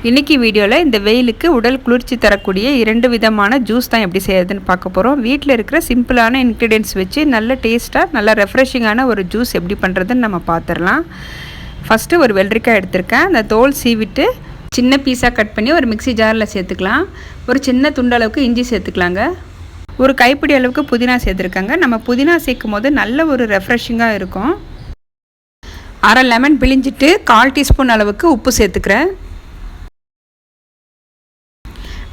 இன்றைக்கி வீடியோவில் இந்த வெயிலுக்கு உடல் குளிர்ச்சி தரக்கூடிய 2 விதமான ஜூஸ் தான் எப்படி செய்யறதுன்னு பார்க்க போகிறோம். வீட்டில் இருக்கிற சிம்பிளான இன்க்ரீடியன்ட்ஸ் வச்சு நல்ல டேஸ்ட்டாக நல்ல ரெஃப்ரெஷிங்கான ஒரு ஜூஸ் எப்படி பண்ணுறதுன்னு நம்ம பார்த்துடலாம். ஃபஸ்ட்டு ஒரு வெள்ளரிக்காய் எடுத்திருக்கேன். அந்த தோல் சீவிட்டு சின்ன பீஸாக கட் பண்ணி ஒரு மிக்ஸி ஜாரில் சேர்த்துக்கலாம். ஒரு சின்ன துண்டளவுக்கு இஞ்சி சேர்த்துக்கலாங்க. ஒரு கைப்பிடி அளவுக்கு புதினா சேர்த்துருக்காங்க. நம்ம புதினா சேர்க்கும் போது நல்ல ஒரு ரெஃப்ரெஷிங்காக இருக்கும். அரை லெமன் பிழிஞ்சிட்டு 1/4 டீஸ்பூன் அளவுக்கு உப்பு சேர்த்துக்கிறேன்.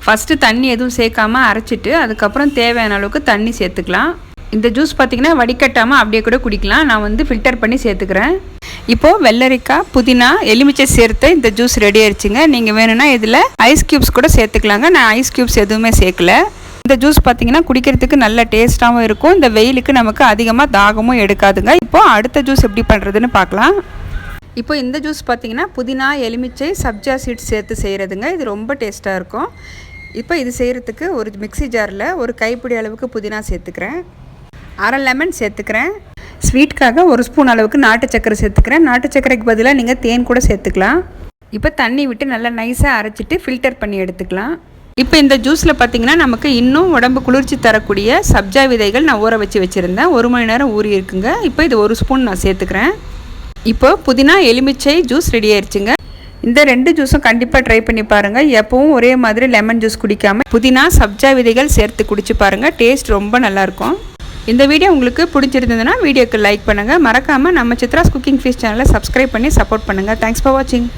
ஃபஸ்ட்டு தண்ணி எதுவும் சேர்க்காமல் அரைச்சிட்டு அதுக்கப்புறம் தேவையான அளவுக்கு தண்ணி சேர்த்துக்கலாம். இந்த ஜூஸ் பார்த்திங்கன்னா வடிகட்டாமல் அப்படியே கூட குடிக்கலாம். நான் ஃபில்டர் பண்ணி சேர்த்துக்கிறேன். இப்போது வெள்ளரிக்காய், புதினா, எலுமிச்சை சேர்த்து இந்த ஜூஸ் ரெடி ஆயிடுச்சுங்க. நீங்கள் வேணும்னா இதில் ஐஸ் க்யூப்ஸ் கூட சேர்த்துக்கலாங்க. நான் ஐஸ் க்யூப்ஸ் எதுவுமே சேர்க்கல. இந்த ஜூஸ் பார்த்திங்கன்னா குடிக்கிறதுக்கு நல்ல டேஸ்ட்டாகவும் இருக்கும். இந்த வெயிலுக்கு நமக்கு அதிகமாக தாகமும் எடுக்காதுங்க. இப்போது அடுத்த ஜூஸ் எப்படி பண்ணுறதுன்னு பார்க்கலாம். இப்போ இந்த ஜூஸ் பார்த்திங்கன்னா புதினா, எலுமிச்சை, சப்ஜா சீட்ஸ் சேர்த்து செய்கிறதுங்க. இது ரொம்ப டேஸ்ட்டாக இருக்கும். இப்போ இது செய்கிறதுக்கு ஒரு மிக்ஸி ஜாரில் ஒரு கைப்பிடி அளவுக்கு புதினா சேர்த்துக்கிறேன். அரை லெமன் சேர்த்துக்கிறேன். ஸ்வீட்காக ஒரு ஸ்பூன் அளவுக்கு நாட்டு சக்கரை சேர்த்துக்கிறேன். நாட்டு சக்கரைக்கு பதிலாக நீங்கள் தேன் கூட சேர்த்துக்கலாம். இப்போ தண்ணி விட்டு நல்லா நைஸாக அரைச்சிட்டு ஃபில்டர் பண்ணி எடுத்துக்கலாம். இப்போ இந்த ஜூஸில் பார்த்திங்கன்னா நமக்கு இன்னும் உடம்பு குளிர்ச்சி தரக்கூடிய சப்ஜா விதைகள் நான் ஊற வச்சுருந்தேன். 1 மணி நேரம் ஊறி இருக்குங்க. இப்போ இது 1 ஸ்பூன் நான் சேர்த்துக்கிறேன். இப்போ புதினா, எலுமிச்சை ஜூஸ் ரெடி ஆயிடுச்சுங்க. இந்த 2 ஜூஸும் கண்டிப்பாக ட்ரை பண்ணி பாருங்கள். எப்பவும் ஒரே மாதிரி லெமன் ஜூஸ் குடிக்காமல் புதினா, சப்ஜா விதைகள் சேர்த்து குடிச்சு பாருங்கள். டேஸ்ட் ரொம்ப நல்லாயிருக்கும். இந்த வீடியோ உங்களுக்கு பிடிச்சிருந்ததுன்னா வீடியோக்கு லைக் பண்ணுங்கள். மறக்காமல் நம்ம சித்ராஸ் குக்கிங் ஃபீஸ் சேனலை சப்ஸ்கிரைப் பண்ணி சப்போர்ட் பண்ணுங்கள். தேங்க்ஸ் ஃபார் வாட்சிங்.